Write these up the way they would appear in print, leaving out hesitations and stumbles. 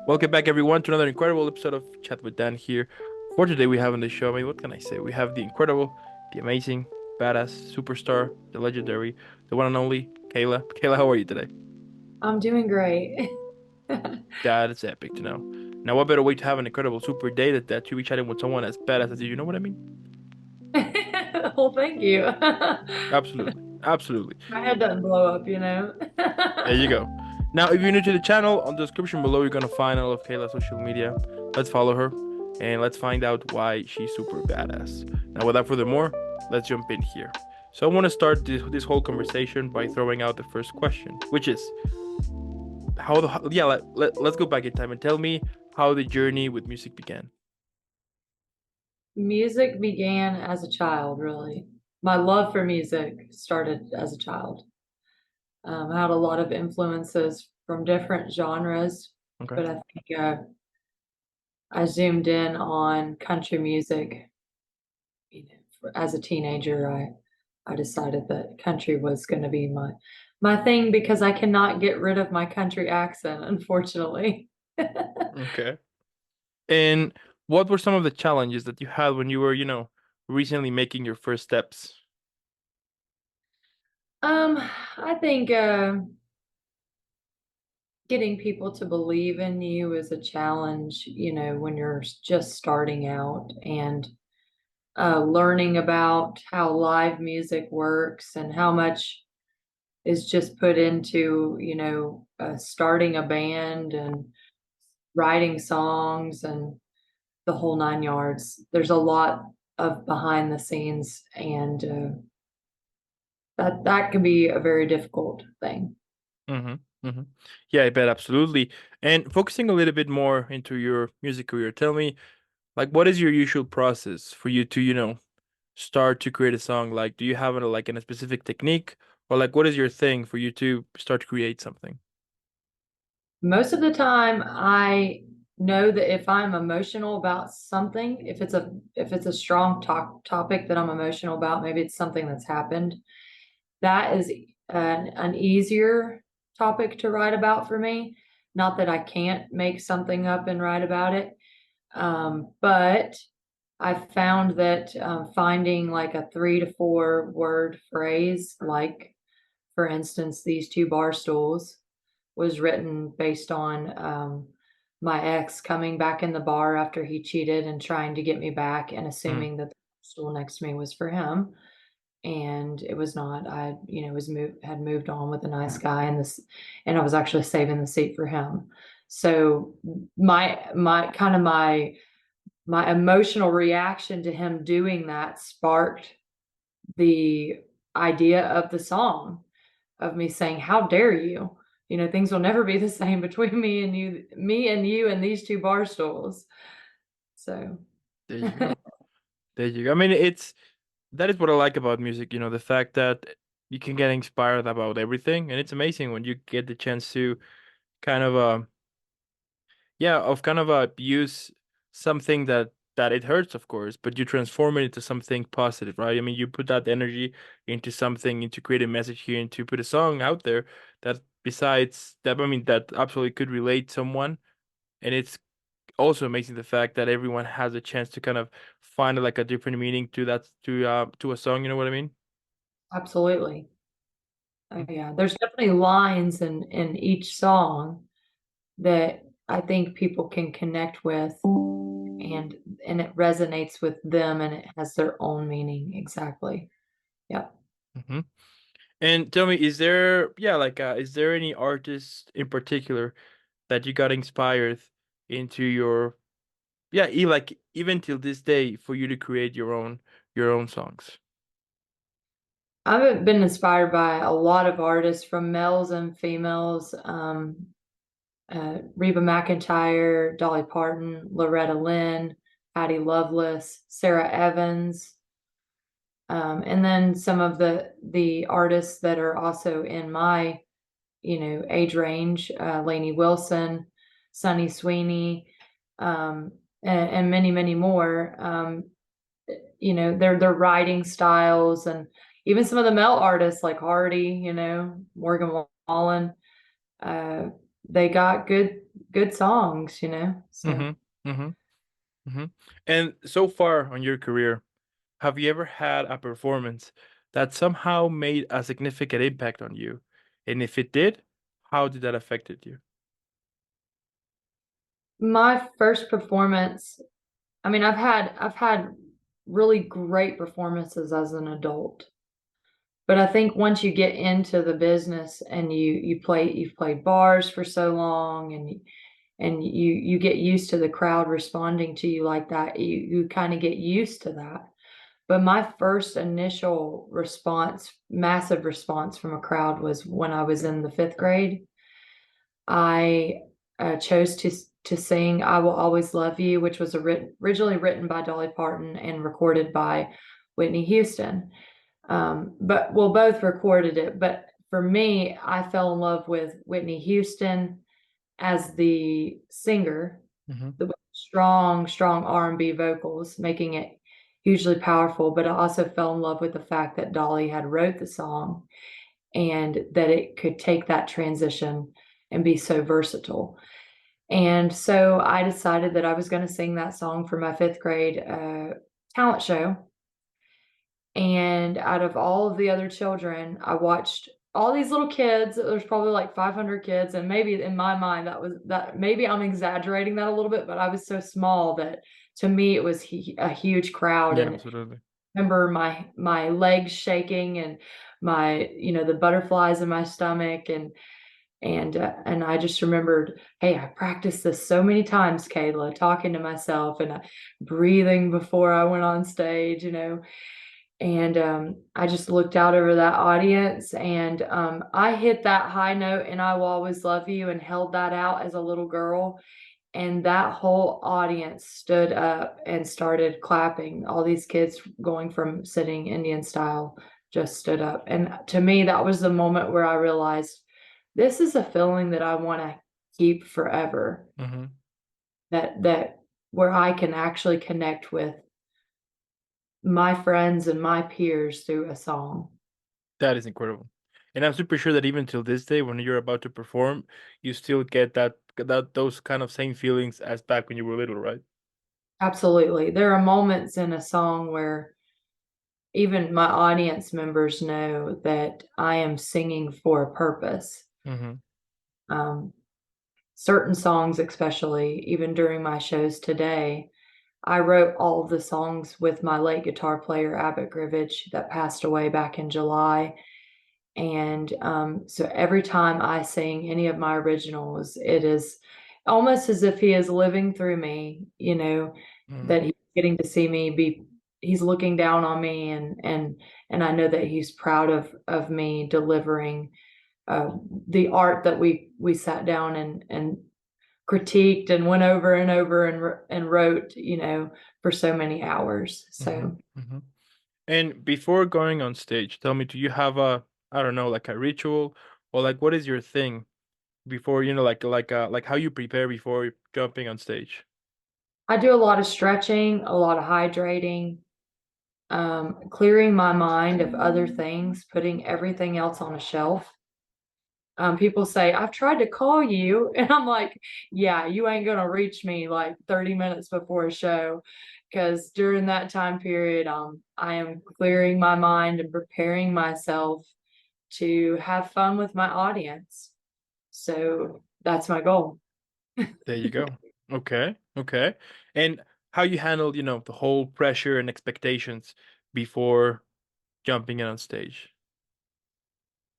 Welcome back, everyone, to another incredible episode of Chat with Dan here. For today, we have on the show, I mean, what can I say? We have the incredible, the amazing, badass, superstar, the legendary, the one and only Kayla. Kayla, how are you today? I'm doing great. That's epic to know. Now, what better way to have an incredible super day that you be chatting with someone as badass as you know what I mean? Well, thank you. Absolutely. Absolutely. My head doesn't blow up. There you go. Now, if you're new to the channel, on the description below, you're gonna find all of Kayla's social media. Let's follow her and let's find out why she's super badass. Now, without further more, let's jump in here. So, I want to start this whole conversation by throwing out the first question, which is let's go back in time and tell me how the journey with music began. Music began as a child, really. My love for music started as a child. I had a lot of influences from different genres, Okay. but I think I zoomed in on country music. As a teenager, I decided that country was going to be my thing because I cannot get rid of my country accent, unfortunately. Okay. And what were some of the challenges that you had when you were, recently making your first steps? I think getting people to believe in you is a challenge, when you're just starting out and learning about how live music works and how much is just put into, starting a band and writing songs and the whole nine yards. There's a lot of behind the scenes, and that can be a very difficult thing. Mm-hmm. Mm-hmm. Yeah, I bet absolutely. And focusing a little bit more into your music career, tell me, like, what is your usual process for you to, start to create a song? Like, do you have a specific technique, or like, what is your thing for you to start to create something? Most of the time, I know that if I'm emotional about something, if it's a strong topic that I'm emotional about, maybe it's something that's happened, that is an easier topic to write about for me. Not that I can't make something up and write about it, but I found that finding like a 3 to 4 word phrase, like for instance, these two bar stools was written based on my ex coming back in the bar after he cheated and trying to get me back and Mm, assuming that the stool next to me was for him. And it was not. I, had moved on with a nice guy, and I was actually saving the seat for him. So my emotional reaction to him doing that sparked the idea of the song, of me saying, "How dare you? Things will never be the same between me and you and these two bar stools." So there you go. There you go. I mean, that is what I like about music, the fact that you can get inspired about everything, and it's amazing when you get the chance to kind of use something that it hurts, of course, but you transform it into something positive, right? I mean, you put that energy into something, into create a message here, and to put a song out there that besides that, I mean, that absolutely could relate someone, and it's also amazing the fact that everyone has a chance to kind of find like a different meaning to a song. You know what I mean? absolutely. Oh, yeah, there's definitely lines in each song that I think people can connect with, and it resonates with them, and it has their own meaning. Exactly. Yeah. Mm-hmm. And tell me, is there any artist in particular that you got inspired into your like even till this day for you to create your own songs? I've been inspired by a lot of artists, from males and females. Reba McEntire, Dolly Parton, Loretta Lynn, Patty Loveless, Sarah Evans, and then some of the artists that are also in my age range: Lainey Wilson, Sunny Sweeney, and many many more. Their writing styles, and even some of the male artists like Hardy, Morgan Wallen, uh, they got good songs, you know. So Mm-hmm. Mm-hmm. Mm-hmm. And so far on your career, have you ever had a performance that somehow made a significant impact on you? And if it did, how did that affected you? my first performance, I mean, I've had really great performances as an adult. But I think once you get into the business and you've played bars for so long and you get used to the crowd responding to you like that, you kind of get used to that. But my first initial response, massive response from a crowd was when I was in the 5th grade. I chose to sing "I Will Always Love You," which was originally written by Dolly Parton and recorded by Whitney Houston. But well, both recorded it. But for me, I fell in love with Whitney Houston as the singer, Mm-hmm. the strong, strong R&B vocals, making it hugely powerful. But I also fell in love with the fact that Dolly had wrote the song and that it could take that transition and be so versatile. And so I decided that I was going to sing that song for my 5th grade talent show. And out of all of the other children, I watched all these little kids. There's probably like 500 kids, and maybe in my mind that maybe I'm exaggerating that a little bit, but I was so small that to me it was a huge crowd. Yeah, And absolutely. remember my legs shaking and my the butterflies in my stomach and I just remembered, hey, I practiced this so many times, Kayla, talking to myself and breathing before I went on stage. And I just looked out over that audience and I hit that high note and I will always love you and held that out as a little girl. And that whole audience stood up and started clapping. All these kids going from sitting Indian style just stood up. And to me, that was the moment where I realized this is a feeling that I want to keep forever. Mm-hmm. That where I can actually connect with my friends and my peers through a song. That is incredible. And I'm super sure that even till this day, when you're about to perform, you still get that those kind of same feelings as back when you were little, right? Absolutely. There are moments in a song where even my audience members know that I am singing for a purpose. Mm-hmm. Um, certain songs, especially even during my shows today, I wrote all of the songs with my late guitar player, Abbott Grivich, that passed away back in July. And so every time I sing any of my originals, it is almost as if he is living through me, Mm-hmm. that he's getting to see me he's looking down on me and I know that he's proud of me delivering uh, the art that we sat down and critiqued and went over and over and wrote, for so many hours. Mm-hmm. So Mm-hmm. And before going on stage, tell me, do you have I don't know, like a ritual or like what is your thing before, like how you prepare before jumping on stage? I do a lot of stretching, a lot of hydrating, clearing my mind of other things, putting everything else on a shelf. People say, I've tried to call you. And I'm like, yeah, you ain't going to reach me like 30 minutes before a show. Because during that time period, I am clearing my mind and preparing myself to have fun with my audience. So that's my goal. There you go. Okay. Okay. And how you handle, the whole pressure and expectations before jumping in on stage.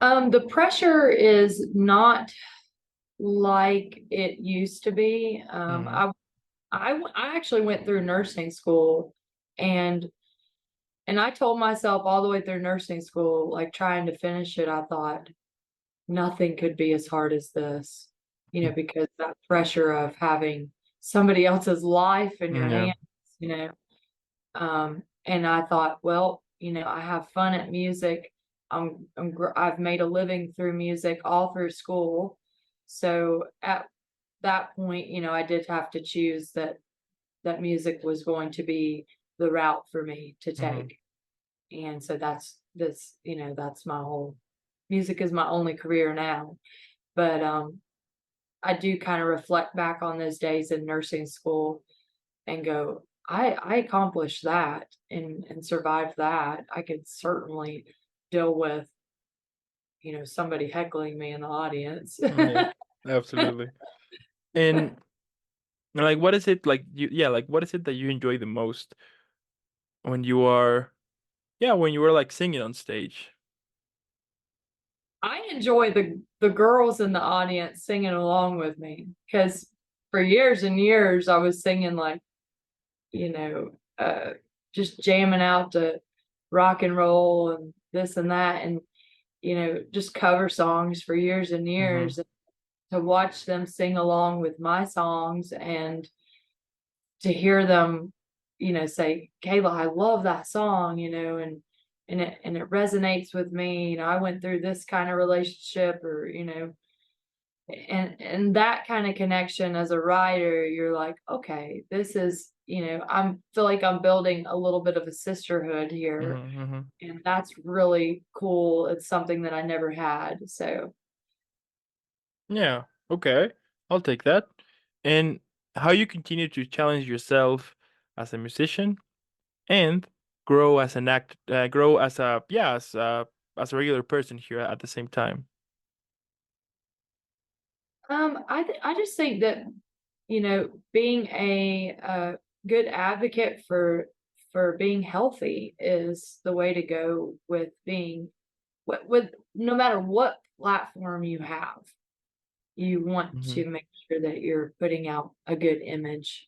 The pressure is not like it used to be. Mm-hmm. I actually went through nursing school and I told myself all the way through nursing school, like trying to finish it, I thought nothing could be as hard as this, because that pressure of having somebody else's life in your Yeah. hands. And I thought, well, I have fun at music. I've made a living through music all through school. So at that point, I did have to choose that music was going to be the route for me to Mm-hmm. take. And so that's my whole music is my only career now. But I do kind of reflect back on those days in nursing school and go, I accomplished that and survived that. I could certainly deal with, somebody heckling me in the audience. Yeah, absolutely. And like, what is it like you? Yeah, like, what is it that you enjoy the most when you are, yeah, when you were like singing on stage? I enjoy the girls in the audience singing along with me because for years and years I was singing like, you know, just jamming out to rock and roll and this and that and just cover songs for years and Mm-hmm. years. To watch them sing along with my songs and to hear them, say, Kayla, I love that song, and it resonates with me. I went through this kind of relationship or, and that kind of connection as a writer, you're like, okay, this is, I'm feel like I'm building a little bit of a sisterhood here. Mm-hmm. Mm-hmm. And that's really cool. It's something that I never had. So Yeah. Okay. I'll take that. And how you continue to challenge yourself as a musician and grow as a yeah, as a regular person here at the same time. I just think that being a good advocate for being healthy is the way to go with being with no matter what platform you have. You want Mm-hmm. to make sure that you're putting out a good image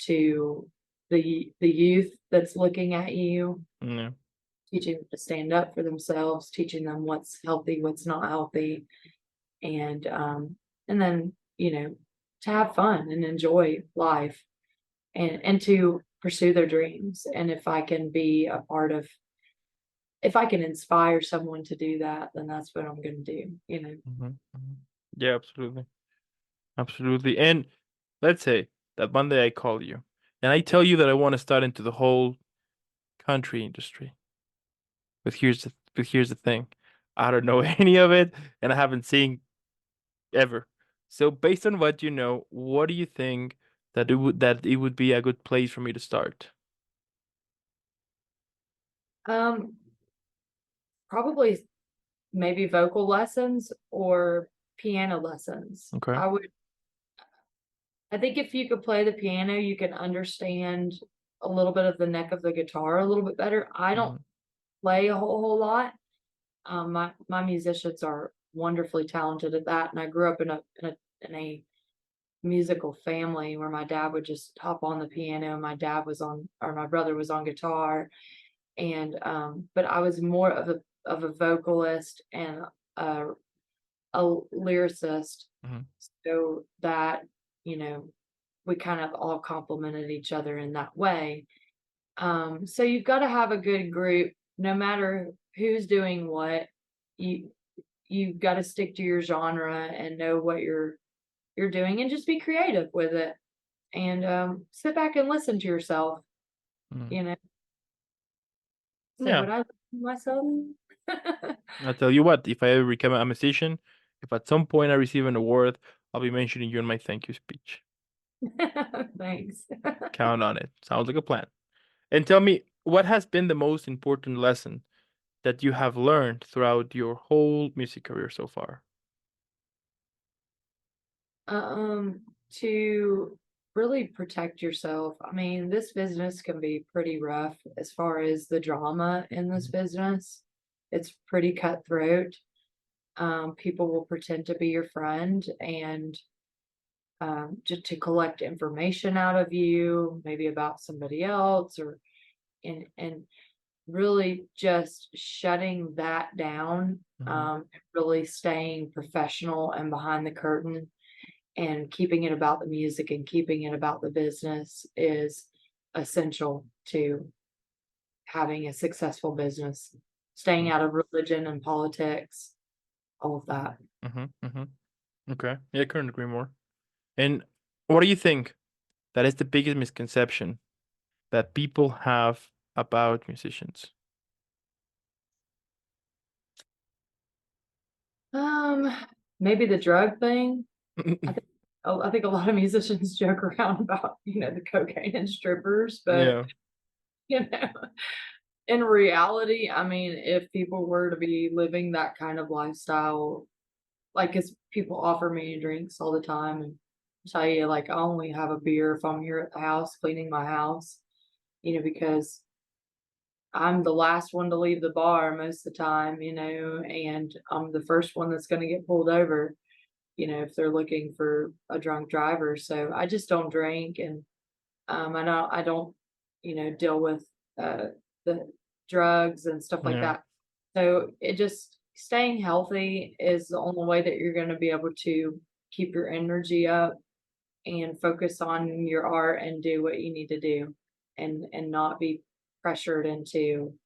to the youth that's looking at you, Yeah. teaching them to stand up for themselves, teaching them what's healthy, what's not healthy, and then to have fun and enjoy life and to pursue their dreams. And if I can inspire someone to do that, then that's what I'm going to do. Mm-hmm. Hmm. Yeah, absolutely. Absolutely. And let's say that one day I call you and I tell you that I want to start into the whole country industry. But here's the thing. I don't know any of it and I haven't seen ever. So based on what you know, what do you think that it would be a good place for me to start? um Probably maybe vocal lessons or piano lessons. Okay. I think if you could play the piano, you can understand a little bit of the neck of the guitar a little bit better. I don't Hmm. play a whole lot. My musicians are wonderfully talented at that, and I grew up in a musical family where my dad would just hop on the piano. My brother was on guitar, and but I was more of a vocalist and a, a lyricist, Hmm. so that you know we kind of all complemented each other in that way. So you've got to have a good group, no matter who's doing what. You you've got to stick to your genre and know what you're doing, and just be creative with it. And sit back and listen to yourself. Hmm. You know, say Yeah. what I myself. I'll tell you what, if I ever become a musician, if at some point I receive an award, I'll be mentioning you in my thank you speech. Thanks. Count on it. Sounds like a plan. And tell me, what has been the most important lesson that you have learned throughout your whole music career so far? To really protect yourself. I mean, this business can be pretty rough as far as the drama in this Mhm. business. It's pretty cutthroat. People will pretend to be your friend and just to collect information out of you, maybe about somebody else, or and really just shutting that down, Mhm. really staying professional and behind the curtain and keeping it about the music and keeping it about the business is essential to having a successful business. Staying Mhm. out of religion and politics, all of that. Mhm. Mhm. Okay. Yeah, I couldn't agree more. And what do you think that is the biggest misconception that people have about musicians? Um, Maybe the drug thing. I think I think a lot of musicians joke around about, the cocaine and strippers, but Yeah. you know, in reality, I mean, if people were to be living that kind of lifestyle, like, 'cause people offer me drinks all the time and tell you, like, I only have a beer if I'm here at the house cleaning my house, because I'm the last one to leave the bar most of the time, and I'm the first one that's gonna get pulled over, if they're looking for a drunk driver. So I just don't drink, and I don't, deal with the drugs and stuff like Yeah. that. So it just staying healthy is the only way that you're going to be able to keep your energy up and focus on your art and do what you need to do, and not be pressured into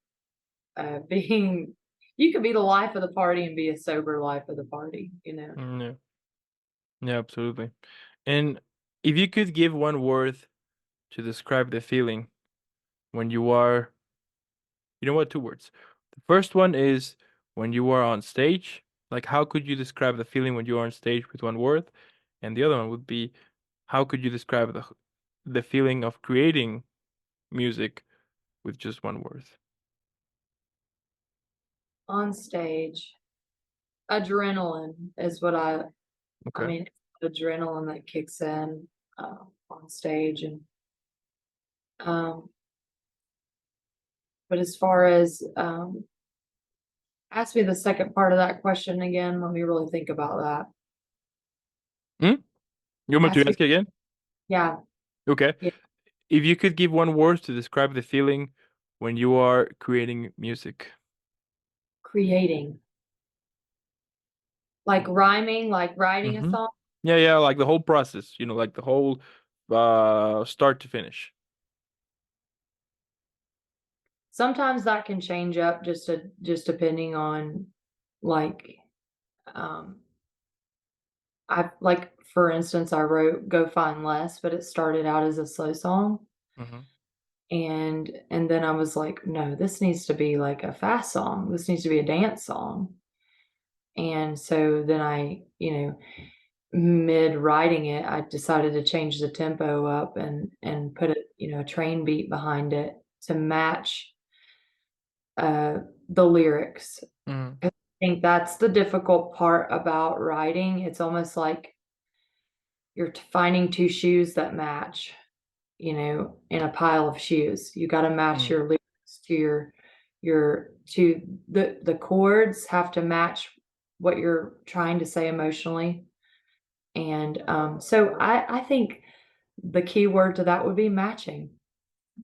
being. You could be the life of the party and be a sober life of the party. Yeah. Yeah, absolutely. And if you could give one word to describe the feeling when you are, you know what, two words. The first one is when you are on stage. Like, how could you describe the feeling when you are on stage with one word? And the other one would be, how could you describe the feeling of creating music with just one word? On stage, adrenaline is what I Okay. mean, adrenaline that kicks in on stage, and um, but as far as ask me the second part of that question again. Let me really think about that. Hmm? You want me Ask to me, ask again? yeah, Okay. yeah, If you could give one word to describe the feeling when you are creating music. creating, like rhyming, like writing a Mm-hmm. song. Yeah, yeah, like the whole process, like the whole start to finish. Sometimes that can change up just depending on like um I like for instance I wrote Go Find Less, but it started out as a slow song. Mm-hmm. And then I was like, "No, this needs to be like a fast song. This needs to be a dance song." And so then mid writing it, I decided to change the tempo up and put a train beat behind it to match, uh, the lyrics. Mm-hmm. I think that's the difficult part about writing. It's almost like you're finding 2 shoes that match, in a pile of shoes. You gotta match Mm-hmm. your lyrics to the chords have to match what you're trying to say emotionally, and, so I think the key word to that would be matching.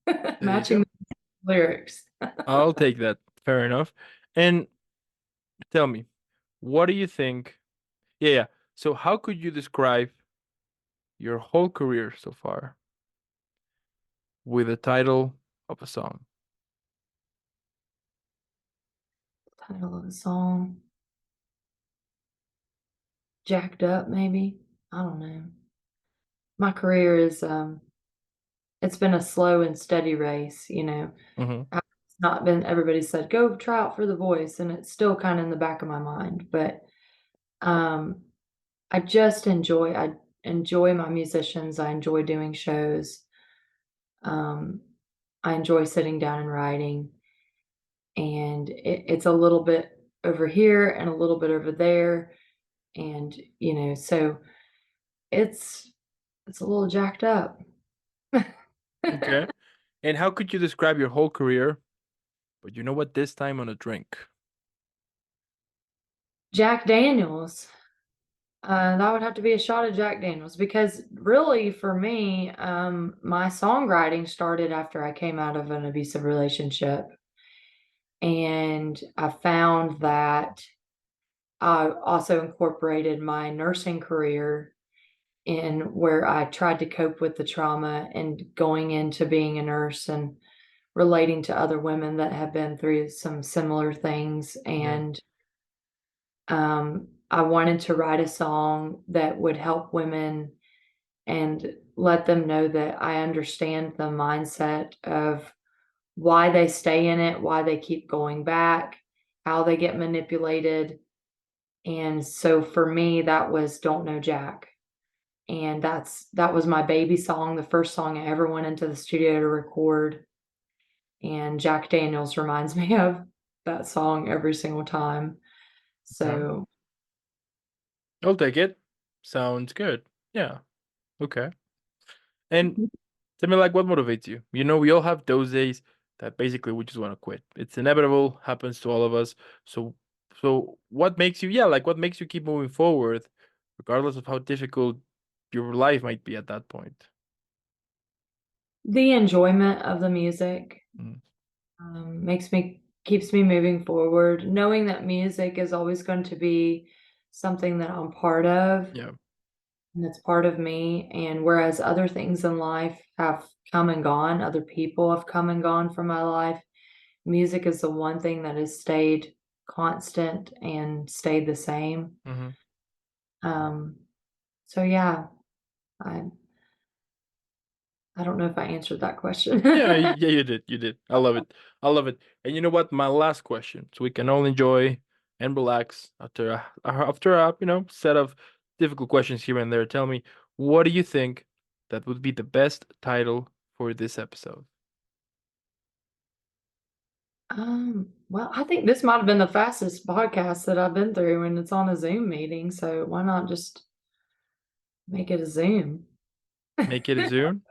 There you Matching go. the lyrics. I'll take that. Fair enough. And tell me, what do you think? Yeah, yeah. So how could you describe your whole career so far with the title of a song? Title of the song, "Jacked Up," maybe? I don't know. My career is, it's been a slow and steady race. Mm-hmm. It's not been everybody said, "Go try out for The Voice," and it's still kinda in the back of my mind, but, um, I enjoy my musicians, I enjoy doing shows, um, I enjoy sitting down and writing, and it's a little bit over here and a little bit over there, and, so it's it's a little jacked up. Okay. And how could you describe your whole career, but you know what, this time on a drink? Jack Daniels. That would have to be a shot of Jack Daniels because really for me, my songwriting started after I came out of an abusive relationship. And I found that I also incorporated my nursing career in where I tried to cope with the trauma and going into being a nurse and relating to other women that have been through some similar things. Yeah. And I wanted to write a song that would help women and let them know that I understand the mindset of why they stay in it, why they keep going back, how they get manipulated. And so for me, that was Don't Know Jack. And that was my baby song, the first song I ever went into the studio to record. And Jack Daniels reminds me of that song every single time. Okay. So I'll take it. Sounds good. Yeah. Okay. And tell me, like, what motivates you? You know, we all have those days that basically we just want to quit. It's inevitable, happens to all of us. So, so what makes you, yeah, like, what makes you keep moving forward, regardless of how difficult your life might be at that point? the enjoyment of the music Mm. makes me keeps me moving forward, knowing that music is always going to be something that I'm part of Yeah. and it's part of me. And whereas other things in life have come and gone, other people have come and gone from my life, music is the one thing that has stayed constant and stayed the same. Hmm. Um, so yeah, I I don't know if I answered that question. Yeah, yeah, you did. You did. I love it. I love it. And you know what? My last question, so we can all enjoy and relax after you know, set of difficult questions here and there. Tell me, what do you think that would be the best title for this episode? Well, I think this might have been the fastest podcast that I've been through, and it's on a Zoom meeting, so why not just make it a Zoom? Make it a Zoom?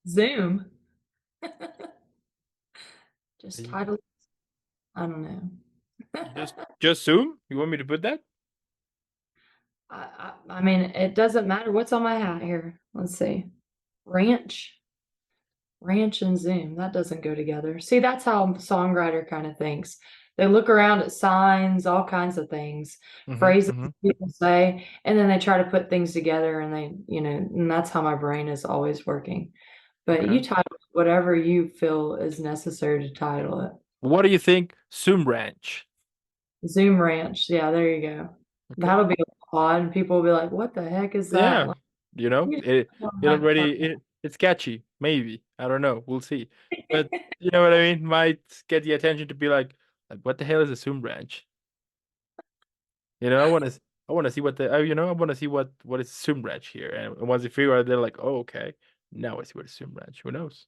Zoom. Just You title. I don't know. just Zoom? You want me to put that? I mean, it doesn't matter what's on my hat here. Let's see. Ranch. Ranch and Zoom, that doesn't go together. See, that's how a songwriter kind of thinks. They look around at signs, all kinds of things, Mm-hmm. phrases Mm-hmm. people say, and then they try to put things together and and that's how my brain is always working. But Okay. you title it whatever you feel is necessary to title it. What do you think? Zoomranch. Zoom Ranch, yeah, there you go. Okay. That'll be odd, and people will be like, "What the heck is that?" Yeah, Like, you know, you it have already fun. it's catchy, maybe. I don't know. We'll see. But you know what I mean? Might get the attention to be like what the hell is a Zoom branch? You know, I want to see what the you know, I want to see what is Zoom branch here. And once they figure out, they're like, oh, okay, now I see what is Zoom branch. Who knows?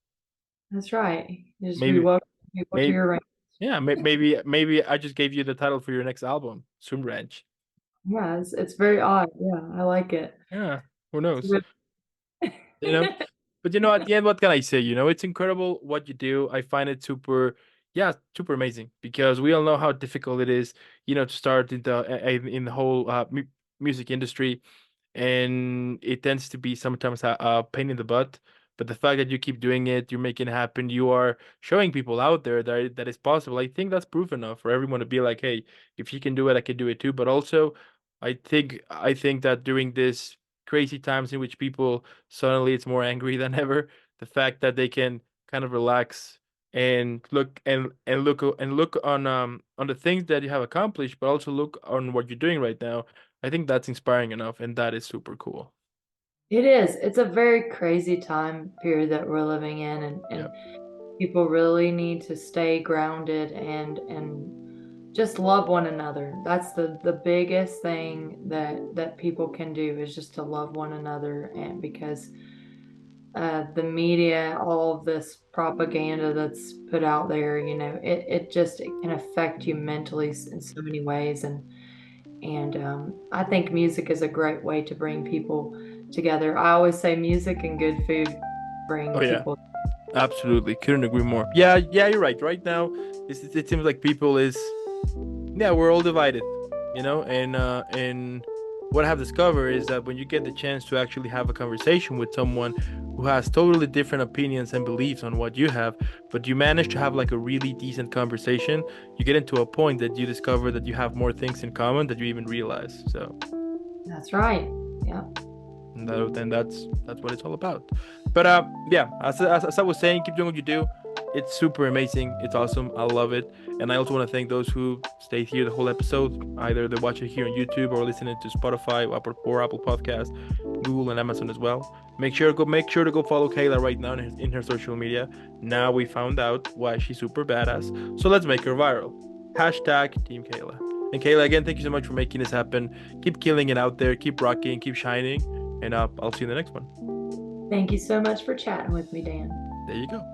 That's right. You just be Maybe welcome people to maybe your ranch. yeah, maybe I just gave you the title for your next album, Zoom branch. Yeah, it's very odd. Yeah, I like it. Yeah, who It's a knows? good- You know, but you know, at the end, what can I say? You know, it's incredible what you do. I find it super, yeah, super amazing because we all know how difficult it is, you know, to start in the whole music industry, and it tends to be sometimes a pain in the butt. But the fact that you keep doing it, you're making it happen, you are showing people out there that is possible. I think that's proof enough for everyone to be like, hey, if you can do it, I can do it too. But also, I think that during this crazy times in which people suddenly it's more angry than ever, the fact that they can kind of relax and look on the things that you have accomplished, but also look on what you're doing right now. I think that's inspiring enough, and that is super cool. It is. It's a very crazy time period that we're living in, Yeah. and people really need to stay grounded and just love one another. That's the biggest thing that people can do is just to love one another, and because the media, all of this propaganda that's put out there, it can affect you mentally in so many ways. And I think music is a great way to bring people together. I always say music and good food Oh bring yeah. people. Absolutely. Couldn't agree more. Yeah, yeah, you're right. Right now, it seems like people is yeah, we're all divided, you know, and what I have discovered is that when you get the chance to actually have a conversation with someone who has totally different opinions and beliefs on what you have, but you manage to have like a really decent conversation, you get into a point that you discover that you have more things in common that you even realize. So That's right. Yeah. and that's what it's all about. But yeah, as I was saying, keep doing what you do. It's super amazing. It's awesome. I love it. And I also want to thank those who stayed here the whole episode. Either they watch it here on YouTube or listening to Spotify or Apple Podcast, Google and Amazon as well. Make sure to go follow Kayla right now in her social media. Now we found out why she's super badass. So let's make her viral. Hashtag Team Kayla. And Kayla, again, thank you so much for making this happen. Keep killing it out there. Keep rocking. Keep shining. and I'll see you in the next one. Thank you so much for chatting with me, Dan. There you go.